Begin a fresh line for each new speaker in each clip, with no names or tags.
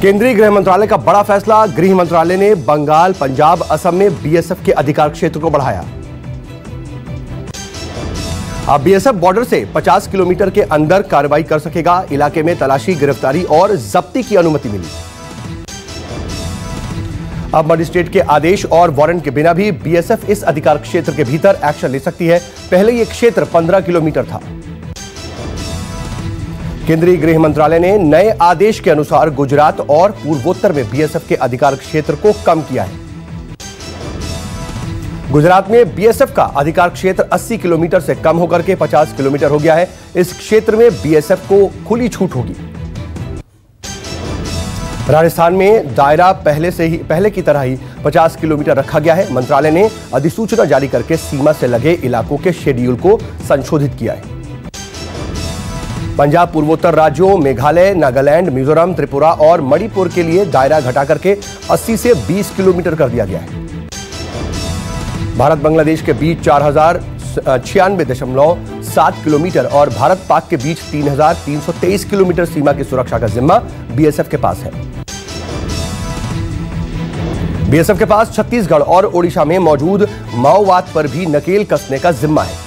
केंद्रीय गृह मंत्रालय का बड़ा फैसला। गृह मंत्रालय ने बंगाल, पंजाब, असम में बीएसएफ के अधिकार क्षेत्र को बढ़ाया। अब बीएसएफ बॉर्डर से 50 किलोमीटर के अंदर कार्रवाई कर सकेगा। इलाके में तलाशी, गिरफ्तारी और जब्ती की अनुमति मिली। अब मजिस्ट्रेट के आदेश और वारंट के बिना भी बीएसएफ इस अधिकार क्षेत्र के भीतर एक्शन ले सकती है। पहले यह क्षेत्र 15 किलोमीटर था। केंद्रीय गृह मंत्रालय ने नए आदेश के अनुसार गुजरात और पूर्वोत्तर में बीएसएफ के अधिकार क्षेत्र को कम किया है। गुजरात में बीएसएफ का अधिकार क्षेत्र 80 किलोमीटर से कम होकर के 50 किलोमीटर हो गया है। इस क्षेत्र में बीएसएफ को खुली छूट होगी। राजस्थान में दायरा पहले की तरह ही 50 किलोमीटर रखा गया है। मंत्रालय ने अधिसूचना जारी करके सीमा से लगे इलाकों के शेड्यूल को संशोधित किया है। पंजाब, पूर्वोत्तर राज्यों मेघालय, नागालैंड, मिजोरम, त्रिपुरा और मणिपुर के लिए दायरा घटा करके 80 से 20 किलोमीटर कर दिया गया है। भारत बांग्लादेश के बीच 4096.7 किलोमीटर और भारत पाक के बीच 3323 किलोमीटर सीमा की सुरक्षा का जिम्मा बीएसएफ के पास है। बीएसएफ के पास छत्तीसगढ़ और ओडिशा में मौजूद माओवाद पर भी नकेल कसने का जिम्मा है।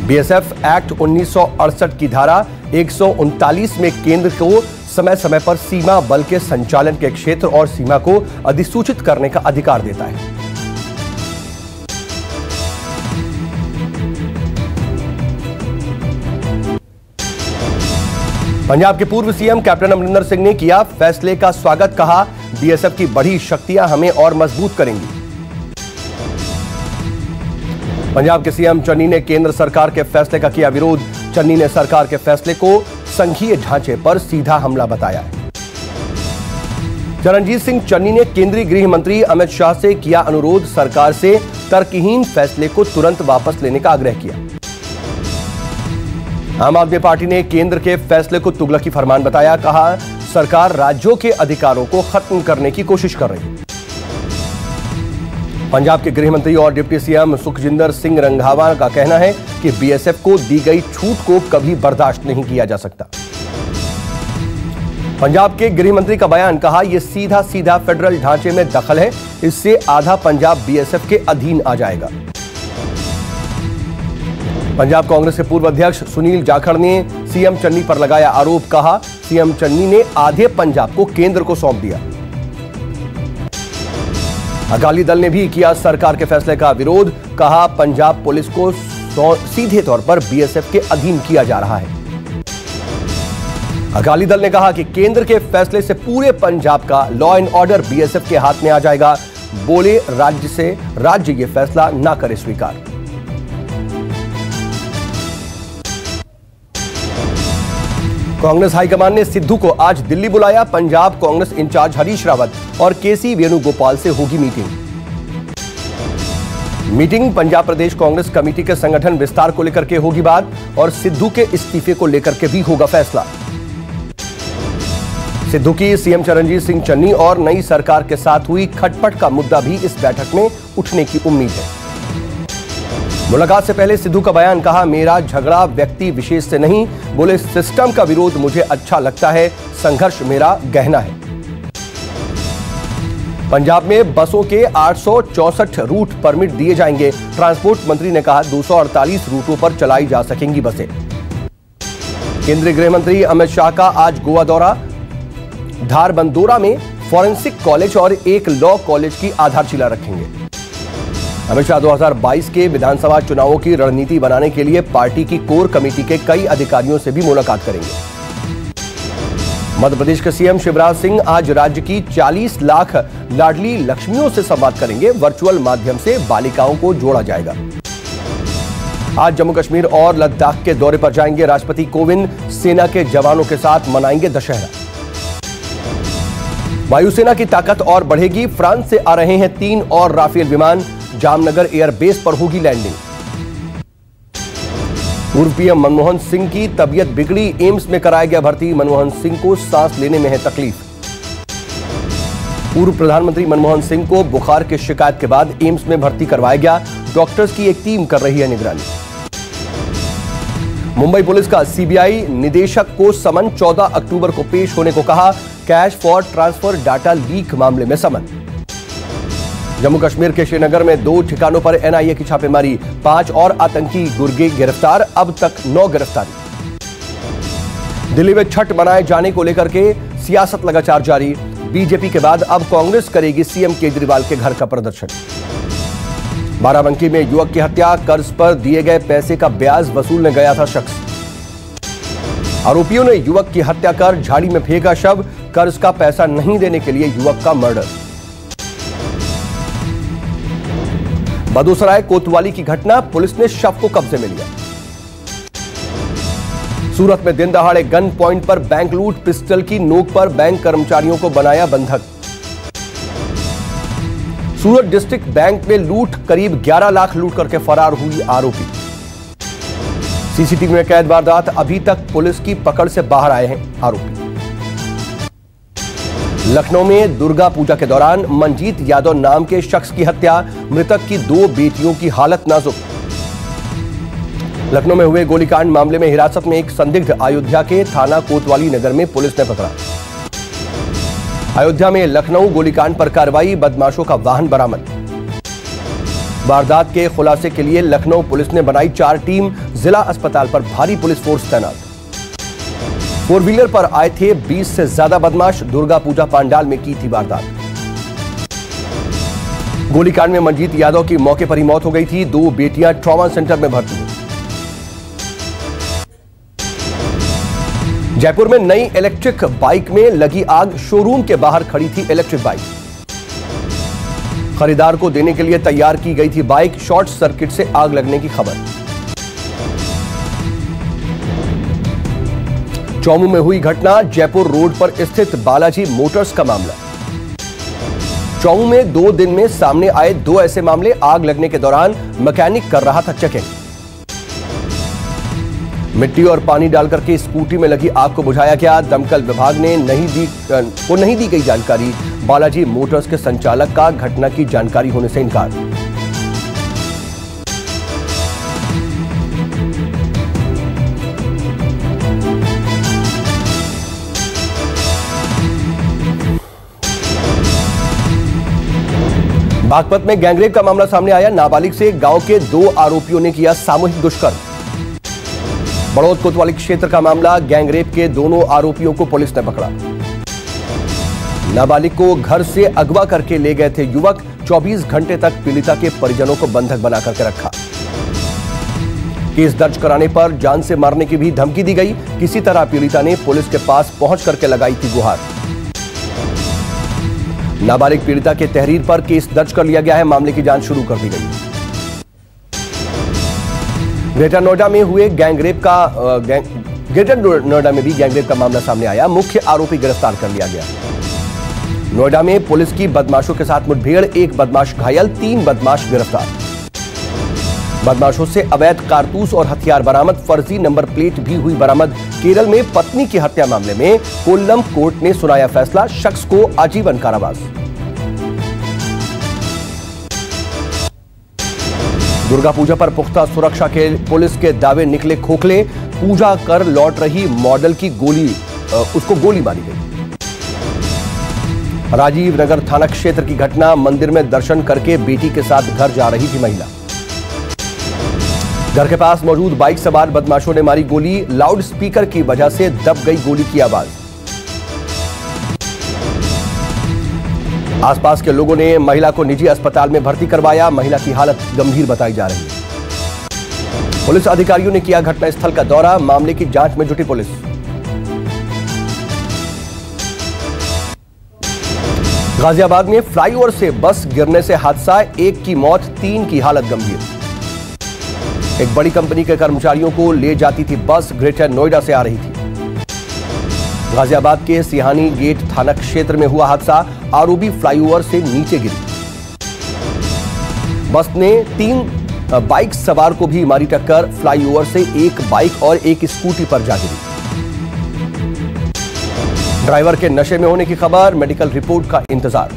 बीएसएफ एक्ट 1968 की धारा 139 में केंद्र को समय समय पर सीमा बल के संचालन के क्षेत्र और सीमा को अधिसूचित करने का अधिकार देता है। पंजाब के पूर्व सीएम कैप्टन अमरिंदर सिंह ने किया फैसले का स्वागत। कहा, बीएसएफ की बढ़ी शक्तियां हमें और मजबूत करेंगी। पंजाब के सीएम चन्नी ने केंद्र सरकार के फैसले का किया विरोध। चन्नी ने सरकार के फैसले को संघीय ढांचे पर सीधा हमला बताया है। चरणजीत सिंह चन्नी ने केंद्रीय गृह मंत्री अमित शाह से किया अनुरोध। सरकार से तर्कहीन फैसले को तुरंत वापस लेने का आग्रह किया। आम आदमी पार्टी ने केंद्र के फैसले को तुगलकी फरमान बताया। कहा, सरकार राज्यों के अधिकारों को खत्म करने की कोशिश कर रही है। पंजाब के गृह मंत्री और डिप्टी सीएम सुखजिंदर सिंह रंधावा का कहना है कि बीएसएफ को दी गई छूट को कभी बर्दाश्त नहीं किया जा सकता। पंजाब के गृह मंत्री का बयान। कहा, यह सीधा सीधा फेडरल ढांचे में दखल है। इससे आधा पंजाब बीएसएफ के अधीन आ जाएगा। पंजाब कांग्रेस के पूर्व अध्यक्ष सुनील जाखड़ ने सीएम चन्नी पर लगाया आरोप। कहा, सीएम चन्नी ने आधे पंजाब को केंद्र को सौंप दिया। अकाली दल ने भी किया सरकार के फैसले का विरोध। कहा, पंजाब पुलिस को सीधे तौर पर बीएसएफ के अधीन किया जा रहा है। अकाली दल ने कहा कि केंद्र के फैसले से पूरे पंजाब का लॉ एंड ऑर्डर बीएसएफ के हाथ में आ जाएगा। बोले, राज्य ये फैसला ना करे स्वीकार। कांग्रेस हाईकमान ने सिद्धू को आज दिल्ली बुलाया। पंजाब कांग्रेस इंचार्ज हरीश रावत और केसी वेणुगोपाल से होगी मीटिंग। पंजाब प्रदेश कांग्रेस कमेटी के संगठन विस्तार को लेकर के होगी बात और सिद्धू के इस्तीफे को लेकर के भी होगा फैसला। सिद्धू की सीएम चरणजीत सिंह चन्नी और नई सरकार के साथ हुई खटपट का मुद्दा भी इस बैठक में उठने की उम्मीद है। मुलाकात से पहले सिद्धू का बयान। कहा, मेरा झगड़ा व्यक्ति विशेष से नहीं। बोले, सिस्टम का विरोध मुझे अच्छा लगता है। संघर्ष मेरा गहना है। पंजाब में बसों के 864 रूट परमिट दिए जाएंगे। ट्रांसपोर्ट मंत्री ने कहा, 248 रूटों पर चलाई जा सकेंगी बसें। केंद्रीय गृह मंत्री अमित शाह का आज गोवा दौरा। धारबंदोरा में फॉरेंसिक कॉलेज और एक लॉ कॉलेज की आधारशिला रखेंगे। अमित शाह 2022 के विधानसभा चुनावों की रणनीति बनाने के लिए पार्टी की कोर कमेटी के कई अधिकारियों से भी मुलाकात करेंगे। मध्य प्रदेश के सीएम शिवराज सिंह आज राज्य की 40 लाख लाडली लक्ष्मियों से संवाद करेंगे। वर्चुअल माध्यम से बालिकाओं को जोड़ा जाएगा। आज जम्मू कश्मीर और लद्दाख के दौरे पर जाएंगे राष्ट्रपति कोविंद। सेना के जवानों के साथ मनाएंगे दशहरा। वायुसेना की ताकत और बढ़ेगी। फ्रांस से आ रहे हैं 3 और राफेल विमान। जामनगर एयरबेस पर होगी लैंडिंग। पूर्व पीएम मनमोहन सिंह की तबीयत बिगड़ी। एम्स में कराया गया भर्ती। मनमोहन सिंह को सांस लेने में है तकलीफ। पूर्व प्रधानमंत्री मनमोहन सिंह को बुखार की शिकायत के बाद एम्स में भर्ती करवाया गया। डॉक्टर्स की एक टीम कर रही है निगरानी। मुंबई पुलिस का सीबीआई निदेशक को समन 14 अक्टूबर को पेश होने को कहा। Cash for transfer data leak मामले में समन। जम्मू कश्मीर के श्रीनगर में 2 ठिकानों पर एनआईए की छापेमारी। 5 और आतंकी गुर्गे गिरफ्तार, अब तक 9 गिरफ्तारी। दिल्ली में छठ मनाए जाने को लेकर के सियासत लगातार जारी। बीजेपी के बाद अब कांग्रेस करेगी सीएम केजरीवाल के घर का प्रदर्शन। बाराबंकी में युवक की हत्या, कर्ज पर दिए गए पैसे का ब्याज वसूलने गया था शख्स। आरोपियों ने युवक की हत्या कर झाड़ी में फेंका शव। कर्ज का पैसा नहीं देने के लिए युवक का मर्डर। बदोसराय कोतवाली की घटना, पुलिस ने शव को कब्जे में लिया। सूरत में दिन दहाड़े गन पॉइंट पर बैंक लूट, पिस्टल की नोक पर बैंक कर्मचारियों को बनाया बंधक। सूरत डिस्ट्रिक्ट बैंक में लूट, करीब 11 लाख लूट करके फरार हुई आरोपी। सीसीटीवी में कैद वारदात, अभी तक पुलिस की पकड़ से बाहर आए हैं आरोपी। लखनऊ में दुर्गा पूजा के दौरान मंजीत यादव नाम के शख्स की हत्या, मृतक की 2 बेटियों की हालत नाजुक। लखनऊ में हुए गोलीकांड मामले में हिरासत में एक संदिग्ध अयोध्या के थाना कोतवाली नगर में पुलिस ने पकड़ा। अयोध्या में लखनऊ गोलीकांड पर कार्रवाई, बदमाशों का वाहन बरामद। वारदात के खुलासे के लिए लखनऊ पुलिस ने बनाई 4 टीम, जिला अस्पताल पर भारी पुलिस फोर्स तैनात। 4 व्हीलर पर आए थे 20 से ज्यादा बदमाश, दुर्गा पूजा पंडाल में की थी वारदात। गोलीकांड में मंजीत यादव की मौके पर ही मौत हो गई थी। 2 बेटियां ट्रॉमा सेंटर में भर्ती। जयपुर में नई इलेक्ट्रिक बाइक में लगी आग, शोरूम के बाहर खड़ी थी इलेक्ट्रिक बाइक। खरीदार को देने के लिए तैयार की गई थी बाइक, शॉर्ट सर्किट से आग लगने की खबर। चौमू में हुई घटना, जयपुर रोड पर स्थित बालाजी मोटर्स का मामला। चौमू में 2 दिन में सामने आए 2 ऐसे मामले। आग लगने के दौरान मैकेनिक कर रहा था चेकिंग। मिट्टी और पानी डालकर के स्कूटी में लगी आग को बुझाया गया। दमकल विभाग ने नहीं दी गई जानकारी। बालाजी मोटर्स के संचालक का घटना की जानकारी होने से इनकार। बागपत में गैंगरेप का मामला सामने आया। नाबालिग से गांव के 2 आरोपियों ने किया सामूहिक दुष्कर्म। बड़ौद कोतवाली क्षेत्र का मामला, गैंगरेप के दोनों आरोपियों को पुलिस ने पकड़ा। नाबालिग को घर से अगवा करके ले गए थे युवक। 24 घंटे तक पीड़िता के परिजनों को बंधक बना करके रखा। केस दर्ज कराने पर जान से मारने की भी धमकी दी गई। किसी तरह पीड़िता ने पुलिस के पास पहुंच करके लगाई थी गुहार। नाबालिग पीड़िता के तहरीर पर केस दर्ज कर लिया गया है। मामले की जांच शुरू कर दी गई है। ग्रेटर नोएडा में हुए ग्रेटर नोएडा में भी गैंगरेप का मामला सामने आया। मुख्य आरोपी गिरफ्तार कर लिया गया। नोएडा में पुलिस की बदमाशों के साथ मुठभेड़, 1 बदमाश घायल, 3 बदमाश गिरफ्तार। बदमाशों से अवैध कारतूस और हथियार बरामद, फर्जी नंबर प्लेट भी हुई बरामद। केरल में पत्नी की हत्या मामले में कोल्लम कोर्ट ने सुनाया फैसला, शख्स को आजीवन कारावास। दुर्गा पूजा पर पुख्ता सुरक्षा के पुलिस के दावे निकले खोखले। पूजा कर लौट रही मॉडल की उसको गोली मारी गई। राजीव नगर थाना क्षेत्र की घटना, मंदिर में दर्शन करके बेटी के साथ घर जा रही थी महिला। घर के पास मौजूद बाइक सवार बदमाशों ने मारी गोली। लाउड स्पीकर की वजह से दब गई गोली की आवाज। आसपास के लोगों ने महिला को निजी अस्पताल में भर्ती करवाया। महिला की हालत गंभीर बताई जा रही है। पुलिस अधिकारियों ने किया घटनास्थल का दौरा। मामले की जांच में जुटी पुलिस। गाजियाबाद में फ्लाईओवर से बस गिरने से हादसा, 1 की मौत, 3 की हालत गंभीर। एक बड़ी कंपनी के कर्मचारियों को ले जाती थी बस, ग्रेटर नोएडा से आ रही थी। गाजियाबाद के सिहानी गेट थाना क्षेत्र में हुआ हादसा। आरोबी फ्लाईओवर से नीचे गिरी। बस ने 3 बाइक सवार को भी मारी टक्कर। फ्लाईओवर से 1 बाइक और 1 स्कूटी पर जा गिरी। ड्राइवर के नशे में होने की खबर, मेडिकल रिपोर्ट का इंतजार।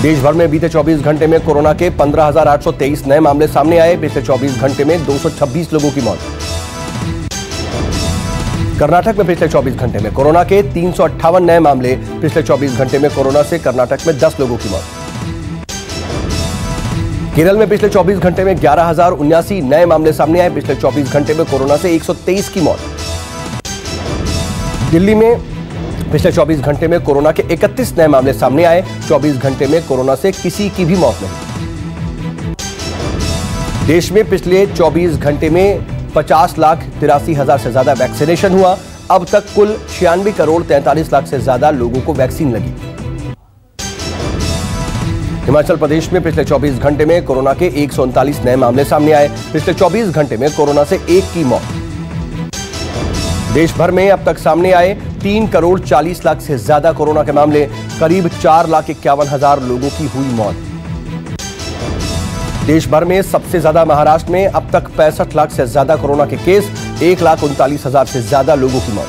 देश भर में बीते 24 घंटे में कोरोना के 15,823 नए मामले सामने आए। पिछले 24 घंटे में 226 लोगों की मौत। कर्नाटक में पिछले 24 घंटे में कोरोना के 358 नए मामले। पिछले 24 घंटे में कोरोना से कर्नाटक में 10 लोगों की मौत। केरल में पिछले 24 घंटे में 11,079 नए मामले सामने आए। पिछले 24 घंटे में कोरोना से 123 की मौत। दिल्ली में पिछले 24 घंटे में कोरोना के 31 नए मामले सामने आए। 24 घंटे में कोरोना से किसी की भी मौत नहीं। देश में पिछले 24 घंटे में 50,83,000 से ज्यादा वैक्सीनेशन हुआ। अब तक कुल 96 करोड़ 43 लाख से ज्यादा लोगों को वैक्सीन लगी। हिमाचल प्रदेश में पिछले 24 घंटे में कोरोना के 139 नए मामले सामने आए। पिछले 24 घंटे में कोरोना से 1 की मौत। देश भर में अब तक सामने आए 3 करोड़ 40 लाख से ज्यादा कोरोना के मामले। करीब 4,51,000 लोगों की हुई मौत। देश भर में सबसे ज्यादा महाराष्ट्र में अब तक 65 लाख से ज्यादा कोरोना के केस। 1,39,000 से ज्यादा लोगों की मौत।